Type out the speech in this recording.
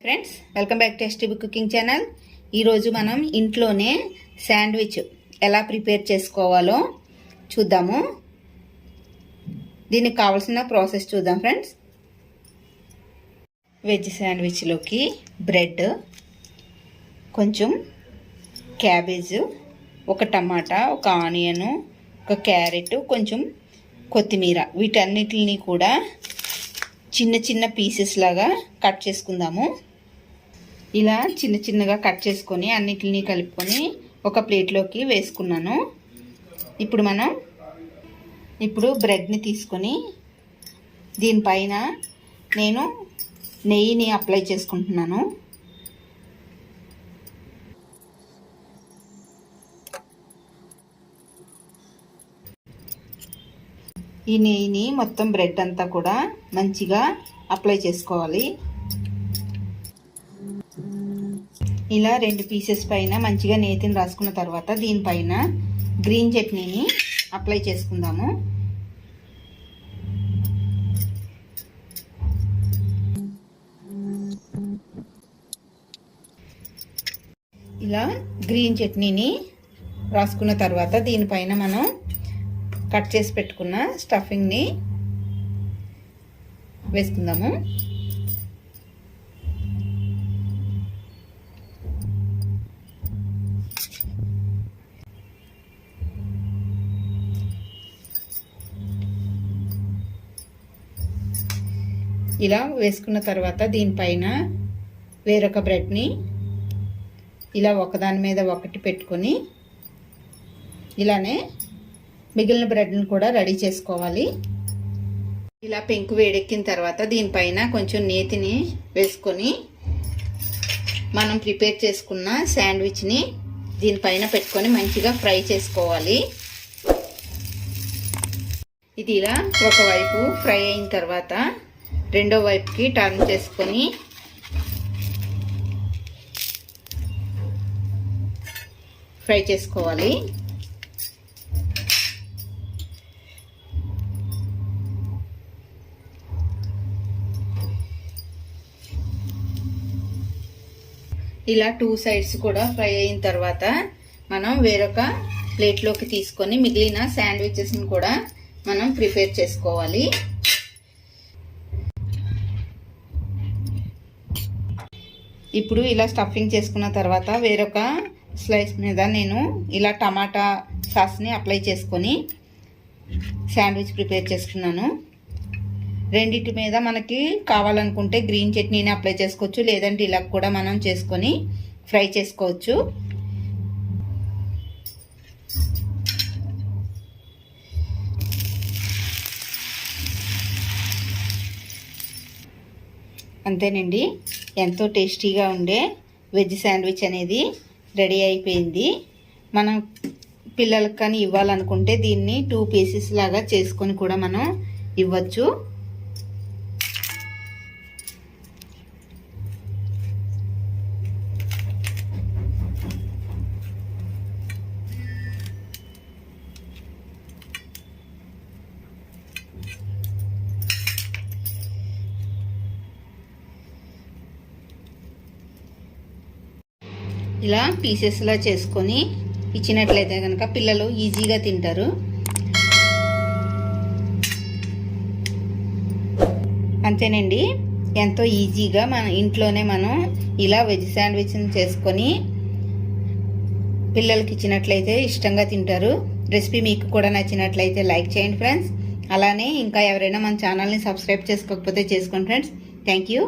Friends, welcome back to STB cooking channel. ఈరోజు మనం ఇంట్లోనే శాండ్విచ్ ఎలా ప్రిపేర్ చేసుకోవాలో చూద్దాము. దీనికి కావాల్సిన ప్రాసెస్ చూద్దాం ఫ్రెండ్స్. వెజ్ శాండ్విచ్లోకి బ్రెడ్, కొంచెం క్యాబేజ్, ఒక టమాటా, ఒక ఆనియన్, ఒక క్యారెట్, కొంచెం కొత్తిమీర, వీటన్నిటిని కూడా చిన్న చిన్న పీసెస్ లాగా కట్ చేసుకుందాము. ఇలా చిన్న చిన్నగా కట్ చేసుకొని అన్నిటిని కలుపుకొని ఒక ప్లేట్లోకి వేసుకున్నాను. ఇప్పుడు బ్రెడ్ని తీసుకొని దీనిపైన నేను నెయ్యిని అప్లై చేసుకుంటున్నాను. ఈ నెయ్యిని మొత్తం బ్రెడ్ అంతా కూడా మంచిగా అప్లై చేసుకోవాలి. ఇలా 2 పీసెస్ పైన మంచిగా నేతిని రాసుకున్న తర్వాత దీనిపైన గ్రీన్ చట్నీని అప్లై చేసుకుందాము. ఇలా గ్రీన్ చట్నీని రాసుకున్న తర్వాత దీనిపైన మనం కట్ చేసి పెట్టుకున్న స్టఫింగ్ని వేసుకుందాము. ఇలా వేసుకున్న తర్వాత దీనిపైన వేరొక బ్రెడ్ని ఇలా ఒకదాని మీద ఒకటి పెట్టుకొని ఇలానే మిగిలిన బ్రెడ్ని కూడా రెడీ చేసుకోవాలి. ఇలా పెంకు వేడెక్కిన తర్వాత దీనిపైన కొంచెం నేతిని వేసుకొని మనం ప్రిపేర్ చేసుకున్న శాండ్విచ్ని దీనిపైన పెట్టుకొని మంచిగా ఫ్రై చేసుకోవాలి. ఇది ఇలా ఒకవైపు ఫ్రై అయిన తర్వాత రెండో వైపుకి టర్న్ చేసుకొని ఫ్రై చేసుకోవాలి. ఇలా 2 సైడ్స్ కూడా ఫ్రై అయిన తర్వాత మనం వేరొక ప్లేట్లోకి తీసుకొని మిగిలిన శాండ్విచెస్ని కూడా మనం ప్రిపేర్ చేసుకోవాలి. ఇప్పుడు ఇలా స్టఫింగ్ చేసుకున్న తర్వాత వేరొక స్లైస్ మీద నేను ఇలా టమాటా సాస్ని అప్లై చేసుకొని శాండ్విచ్ ప్రిపేర్ చేసుకున్నాను. రెండిటి మీద మనకి కావాలనుకుంటే గ్రీన్ చట్నీని అప్లై చేసుకోవచ్చు, లేదంటే ఇలా కూడా మనం చేసుకొని ఫ్రై చేసుకోవచ్చు. అంతేనండి, ఎంతో టేస్టీగా ఉండే వెజ్ శాండ్విచ్ అనేది రెడీ అయిపోయింది. మనం పిల్లలకు కానీ ఇవ్వాలనుకుంటే దీన్ని 2 పీసెస్ లాగా చేసుకొని కూడా మనం ఇవ్వచ్చు. ఇలా పీసెస్లా చేసుకొని ఇచ్చినట్లయితే కనుక పిల్లలు ఈజీగా తింటారు. అంతేనండి, ఎంతో ఈజీగా మన ఇంట్లోనే మనం ఇలా వెజ్ శాండ్విచ్ని చేసుకొని పిల్లలకి ఇచ్చినట్లయితే ఇష్టంగా తింటారు. రెసిపీ మీకు కూడా నచ్చినట్లయితే లైక్ చేయండి ఫ్రెండ్స్. అలానే ఇంకా ఎవరైనా మన ఛానల్ని సబ్స్క్రైబ్ చేసుకోకపోతే చేసుకోండి ఫ్రెండ్స్. Thank you.